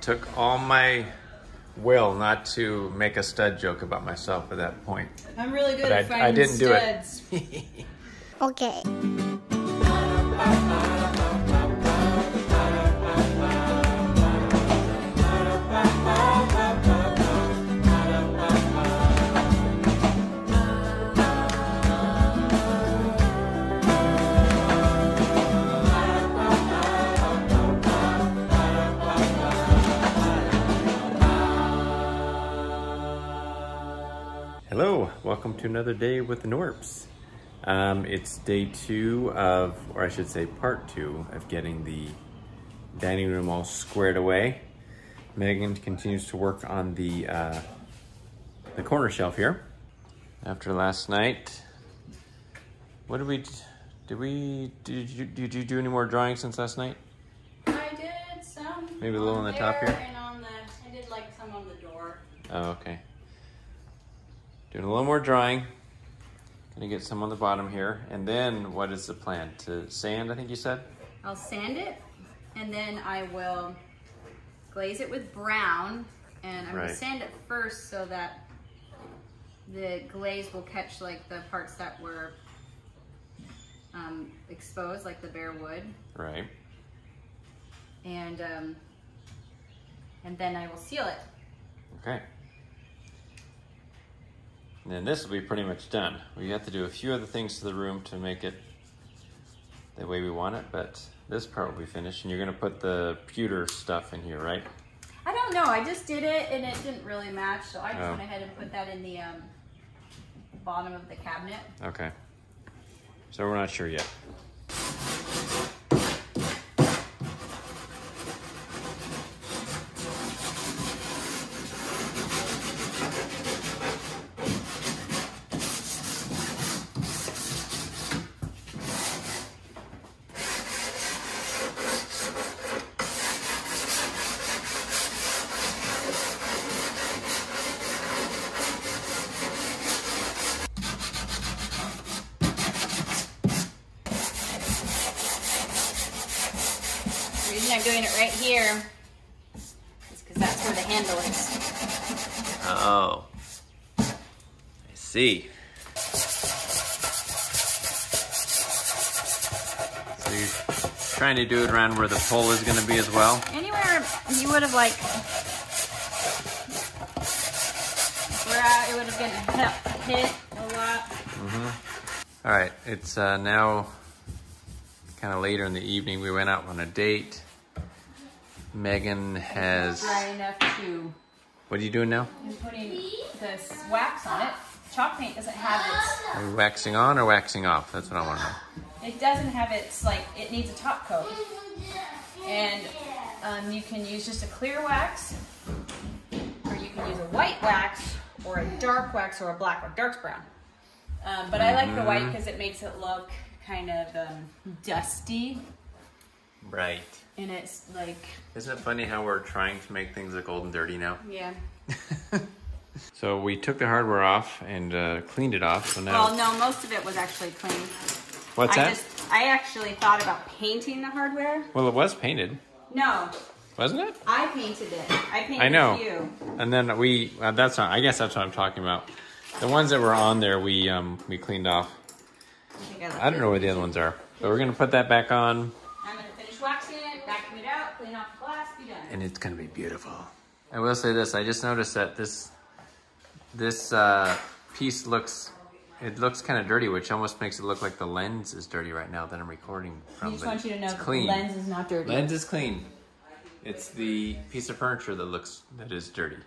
took all my will not to make a stud joke about myself at that point. I'm really good But at finding I didn't studs. do it. Okay. Hello, welcome to another day with the Knorps. It's day 2 of, or I should say part 2 of getting the dining room all squared away. Megan continues to work on the corner shelf here. After last night, what did you do any more drawing since last night? I did some. Maybe a little on the top here? And I did like some on the door. Oh, okay. Doing a little more drawing. Gonna get some on the bottom here. And then what is the plan? To sand, I think you said? I'll sand it and then I will glaze it with brown, and I'm gonna sand it first so that the glaze will catch like the parts that were exposed, like the bare wood. Right. And then I will seal it. Okay. And then this will be pretty much done. We have to do a few other things to the room to make it the way we want it, but this part will be finished. And you're gonna put the pewter stuff in here, right? I don't know, I just did it and it didn't really match, so I just went ahead and put that in the bottom of the cabinet. Okay. So we're not sure yet. The reason I'm doing it right here is because that's where the handle is. Oh. I see. So you're trying to do it around where the pole is gonna be as well? Anywhere you would have like, where it would have been hit a lot. Mm-hmm. All right, it's now kind of later in the evening. We went out on a date. Megan has... Dry enough to... What are you doing now? I'm putting this wax on it. Chalk paint doesn't have its... Are you waxing on or waxing off? That's what I want to know. It doesn't have its, like, it needs a top coat. And you can use just a clear wax, or you can use a white wax, or a dark wax, or a black wax. Dark's brown. But I like the white because it makes it look kind of dusty. Right. And it's like... Isn't it funny how we're trying to make things look old and dirty now? Yeah. So we took the hardware off and cleaned it off. So now... Well, no, most of it was actually clean. What's that? I actually thought about painting the hardware. Well, it was painted. No. Wasn't it? I painted it. I painted I know. a few. And then we... that's not... I guess that's what I'm talking about. The ones that were on there, we cleaned off. I don't know where the other ones are. But we're going to put that back on. I'm going to finish waxing it, vacuum it out, clean off the glass, be done. And it's going to be beautiful. I will say this. I just noticed that this piece looks kind of dirty, which almost makes it look like the lens is dirty right now that I'm recording from. I just want you to know that the clean. lens is not dirty. Lens is clean. It's the piece of furniture that is dirty.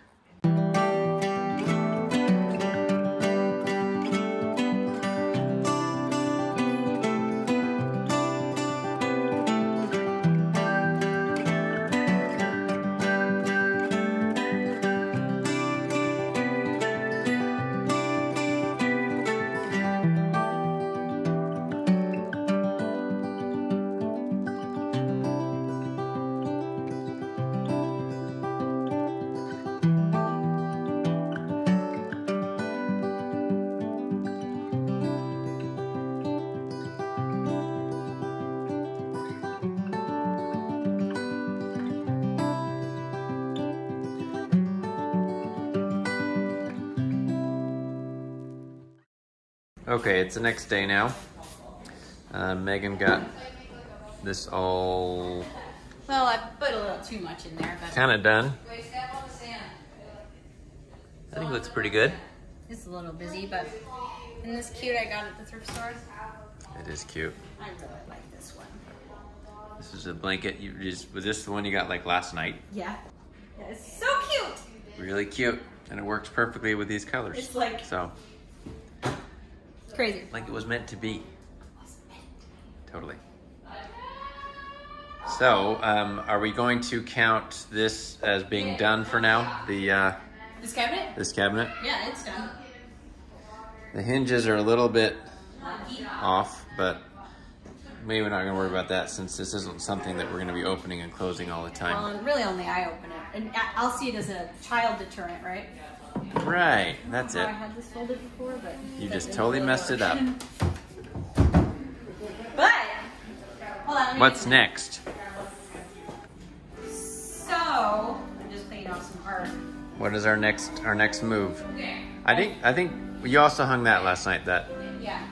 Okay, it's the next day now. Megan got this all Well, I put a little too much in there, but kind of done. I think it looks pretty good. it's a little busy, but isn't this cute? I got it at the thrift store. It is cute. I really like this one. This is a blanket. Was this the one you got like last night? Yeah. Yeah, it's so cute. Really cute, and it works perfectly with these colors. It's like so. It's crazy. Like it was meant to be. Totally. So, are we going to count this as being done for now? This cabinet? This cabinet? Yeah, it's done. The hinges are a little bit off, but maybe we're not going to worry about that since this isn't something that we're going to be opening and closing all the time. Well, and really only I open it. And I'll see it as a child deterrent, right? Right, that's it. I had this folded before, but You just totally messed it up. But hold on. What's next? So I'm just cleaning off some art. What is our next move? Okay. I think you also hung that last night. That Yeah.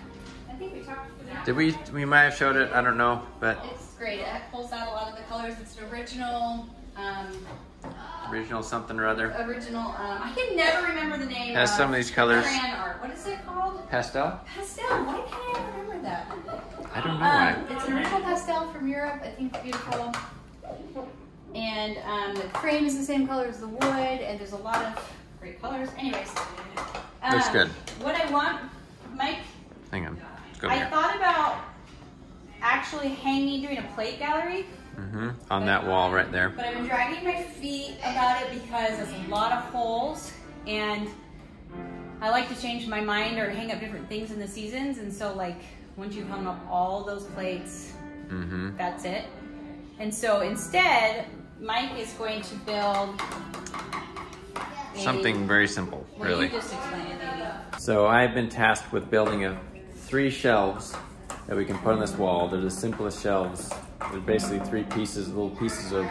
I think we talked about that. did we? We might have showed it. I don't know, but It's great. It pulls out a lot of the colors. It's an original. original something or other. I can never remember the name. Has some of these colors. Crayon art. What is it called? Pastel? Pastel. Why can't I remember that? I don't know why. It's an original pastel from Europe. I think it's beautiful. And the frame is the same color as the wood, and there's a lot of great colors. Anyways. Looks good. What I want, Mike, Hang on. Let's go I here. thought about actually doing a plate gallery. On that wall right there. But I've been dragging my feet about it because there's a lot of holes, and I like to change my mind or hang up different things in the seasons. And so, like, once you've hung up all those plates, that's it. And so instead, Mike is going to build Something very simple, really. You just explain it, maybe. So I've been tasked with building 3 shelves that we can put on this wall. They're the simplest shelves. They're basically 3 little pieces of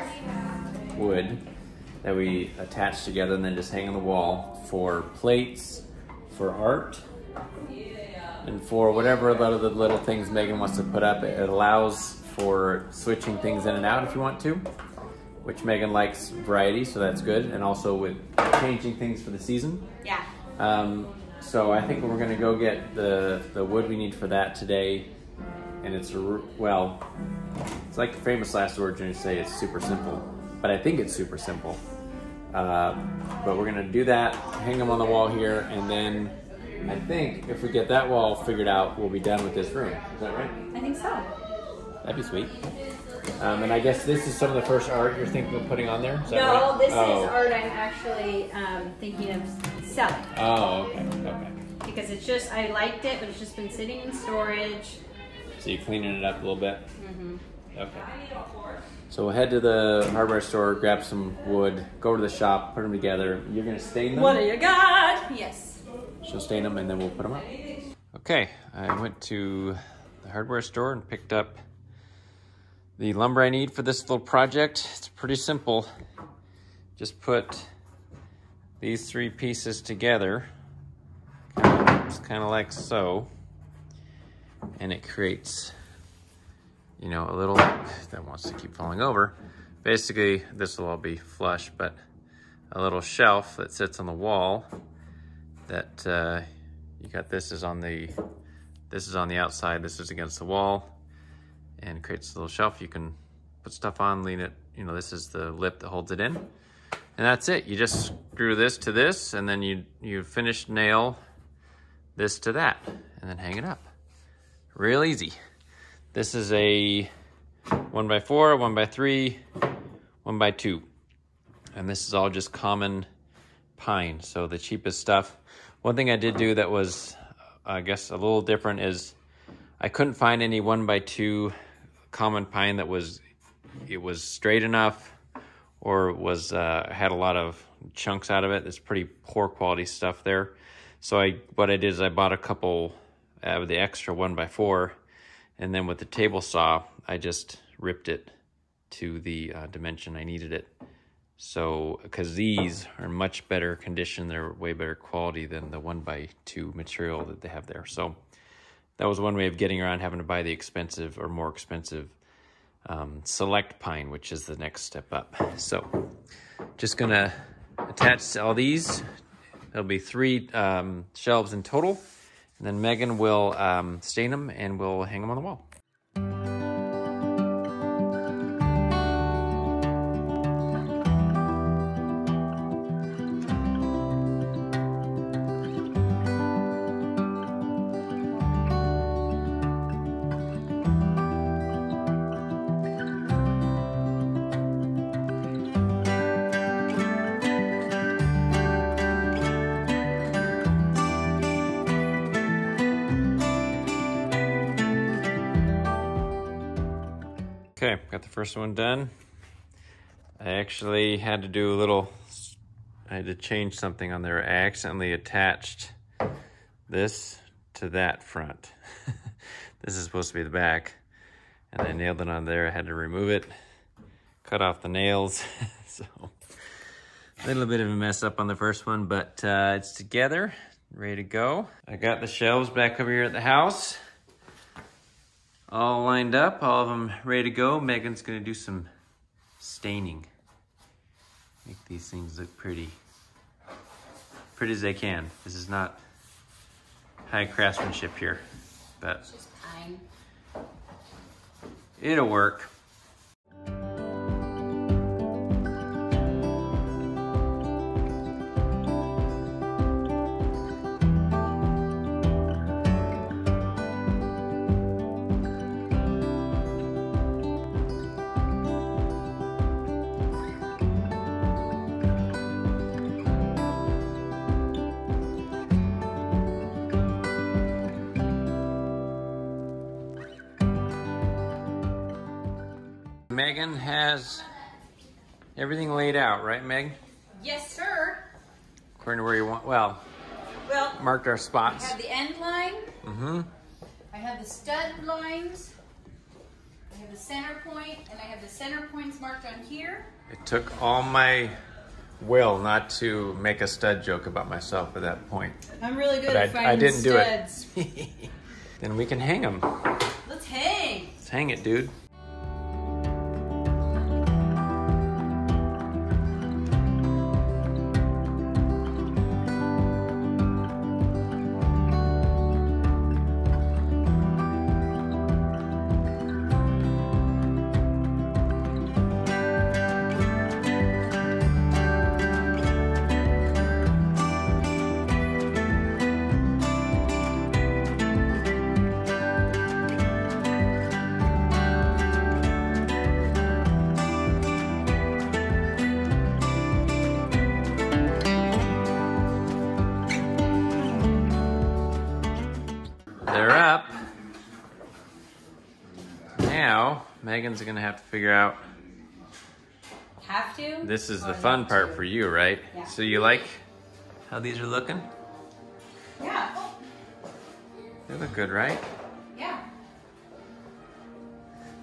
wood that we attach together and then just hang on the wall for plates, for art, and for whatever other little things Megan wants to put up. It allows for switching things in and out if you want to, which Megan likes variety, so that's good, and also with changing things for the season. Yeah. So I think we're gonna go get the wood we need for that today, and it's like the famous last words when you say it's super simple, but I think it's super simple. But we're gonna do that, hang them on the wall here, and then I think if we get that wall figured out, we'll be done with this room. Is that right? I think so. That'd be sweet. And I guess this is some of the first art you're thinking of putting on there? Is that No, right? this is art I'm actually thinking of selling. Oh, okay. Because it's just, I liked it, but it's just been sitting in storage. So you're cleaning it up a little bit? Okay. So we'll head to the hardware store, grab some wood, go to the shop, put them together. You're gonna stain them? What do you got? Yes. She'll stain them and then we'll put them up. Okay, I went to the hardware store and picked up the lumber I need for this little project. It's pretty simple. Just put these 3 pieces together, just kind of like so, and it creates, you know, a little, that wants to keep falling over. Basically, this will all be flush, but a little shelf that sits on the wall that you got. This is on the outside, this is against the wall, and creates a little shelf you can put stuff on, lean it, you know, this is the lip that holds it in. And that's it. You just screw this to this, and then you finish nail this to that, and then hang it up. Real easy. This is a 1x4, 1x3, 1x2. And this is all just common pine, so the cheapest stuff. One thing I did do that was, I guess, a little different is I couldn't find any 1x2 common pine that was straight enough or was had a lot of chunks out of it. It's pretty poor quality stuff there. So what I did is I bought a couple of the extra 1x4, and then with the table saw I just ripped it to the dimension I needed it. So, because these are in much better condition, they're way better quality than the 1x2 material that they have there. So that was one way of getting around having to buy the expensive or more expensive select pine, which is the next step up. So just gonna attach all these. There'll be 3 shelves in total. And then Megan will stain them and we'll hang them on the wall. Okay, got the first one done. I actually had to do a little, I had to change something on there. I accidentally attached this to that front. This is supposed to be the back. And I nailed it on there. I had to remove it, cut off the nails. So a little bit of a mess up on the first one, but it's together, ready to go. I got the shelves back over here at the house. All lined up, all of them ready to go. Megan's gonna do some staining. Make these things look pretty as they can. This is not high craftsmanship here, but It's just pine. it'll work. Megan has everything laid out, right, Meg? Yes, sir. According to where you want, well, marked our I spots. have the end line. Mm-hmm. I have the stud lines. I have the center point, and I have the center points marked on here. It took all my will not to make a stud joke about myself at that point. I'm really good But at finding I didn't studs. do it. Then we can hang them. Let's hang. Let's hang it, dude. They're up. Now, Megan's gonna have to figure out, Have to? this is the Or fun not part to? for you, right? Yeah. So you like how these are looking? Yeah. They look good, right? Yeah.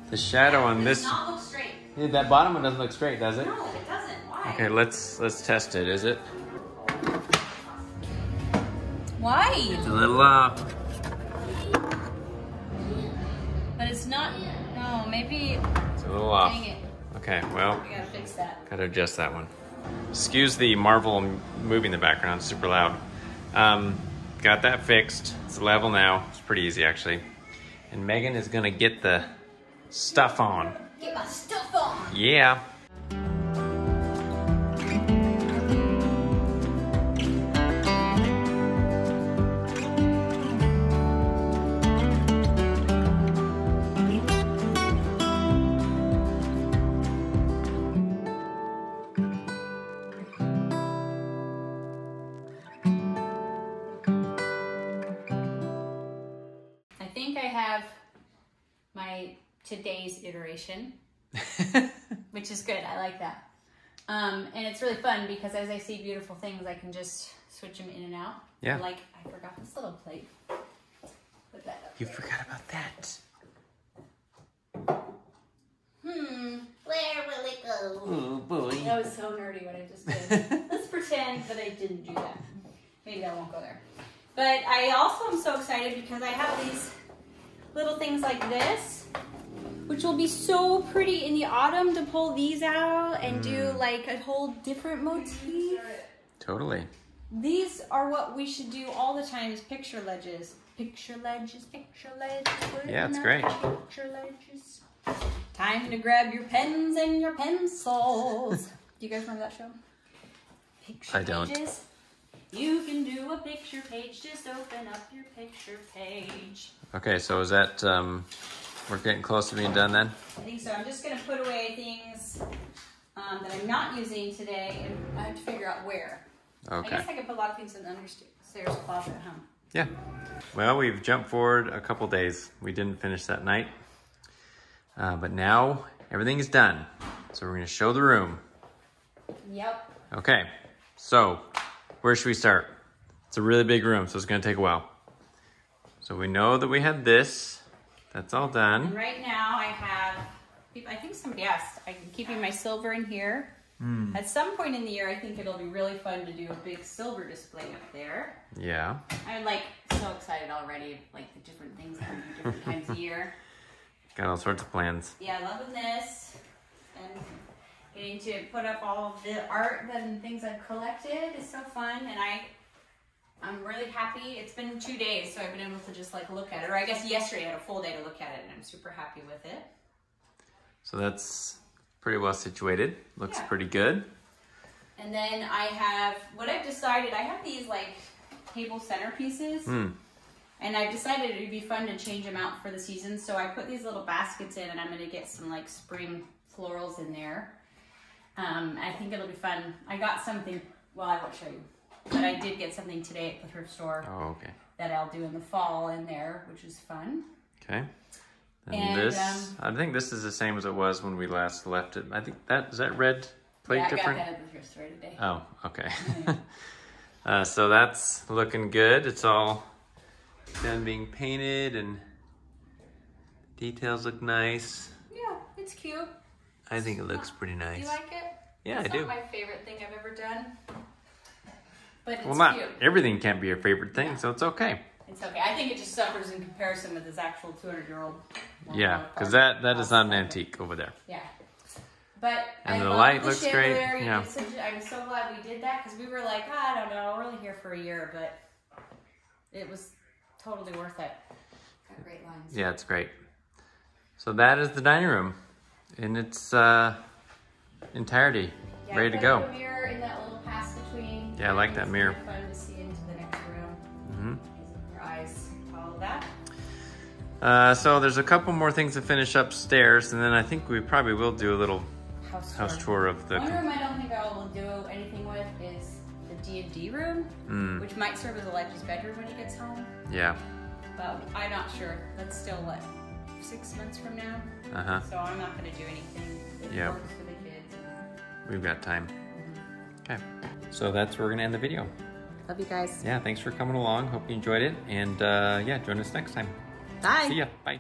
The shadow on It this, does not look straight. yeah, that bottom one doesn't look straight, does it? No, it doesn't. Why? Okay, let's test it. Is it? Why? It's a little off. But it's not. No, maybe. It's a little off. Dang it. Okay, well, We gotta fix that. gotta adjust that one. Excuse the Marvel movie in the background, it's super loud. Got that fixed. It's level now. It's pretty easy, actually. And Megan is gonna get the stuff on. Get my stuff on. Yeah. I think I have my today's iteration, which is good. I like that. And it's really fun because as I see beautiful things, I can just switch them in and out. Yeah. Like, I forgot this little plate. Put that up You there. forgot about that. Where will it go? Oh boy. That was so nerdy what I just did. Let's pretend that I didn't do that. Maybe that won't go there. But I also am so excited because I have these little things like this, which will be so pretty in the autumn to pull these out and do like a whole different motif. Totally. These are what we should do all the time is picture ledges. Picture ledges, picture ledges. Yeah, it's great. Picture ledges. Time to grab your pens and your pencils. Do you guys remember that show? Picture I don't. pages. You can do a picture page. Just open up your picture page. Okay, so is that, we're getting close to being done then? I think so. I'm just going to put away things that I'm not using today, and I have to figure out where. Okay. I guess I could put a lot of things in the upstairs closet, huh? Yeah. Well, we've jumped forward a couple days. We didn't finish that night. But now everything is done. So we're going to show the room. Yep. Okay. So where should we start? It's a really big room, so it's going to take a while. So we know that we had this. That's all And done. right now I have, I think somebody asked, I'm keeping my silver in here. At some point in the year, I think it'll be really fun to do a big silver display up there. Yeah. I'm like so excited already, like the different things that we do different times of year. Got all sorts of plans. Yeah, loving this and getting to put up all of the art and things I've collected is so fun, and I'm really happy. It's been 2 days, so I've been able to just like look at it. Or I guess yesterday I had a full day to look at it, and I'm super happy with it. So that's pretty well situated. Looks Yeah. pretty good. And then I have, what I've decided, I have these like table centerpieces. And I've decided it would be fun to change them out for the season. So I put these little baskets in, and I'm going to get some like spring florals in there. I think it'll be fun. I got something, well, I won't show you. But I did get something today at the thrift store. Oh, okay. That I'll do in the fall in there, which is fun. Okay. And this, I think this is the same as it was when we last left it. I think is that red plate yeah, different? I got that at the thrift store today. Oh, okay. So that's looking good. It's all done being painted and details look nice. Yeah, it's cute. I think it looks pretty nice. Do you like it? Yeah, it's I do. It's not my favorite thing I've ever done. But it's Well, not cute. everything can't be your favorite thing, so it's okay. It's okay. I think it just suffers in comparison with this actual 200-year-old. Yeah, because that is not an antique over there. Yeah. But And I the love light the looks great. chandelier. Yeah. I'm so glad we did that because we were like, I don't know, we're only here for a year, but it was totally worth it. Got great lines. Yeah, it's great. So that is the dining room in its entirety, Yeah, ready to put go. up a mirror in that little pass between. Yeah, I like that It's mirror. really fun to see into the next room. Your eyes follow that. So there's a couple more things to finish upstairs, and then I think we probably will do a little house tour of the. One room I don't think I will do anything with is the D&D room, which might serve as Elijah's bedroom when he gets home. Yeah. But I'm not sure. That's still, what, 6 months from now? So I'm not going to do anything that Yeah. works for the kids. We've got time. Okay. So that's where we're going to end the video. Love you guys. Yeah, thanks for coming along. Hope you enjoyed it. And yeah, join us next time. Bye. See ya. Bye.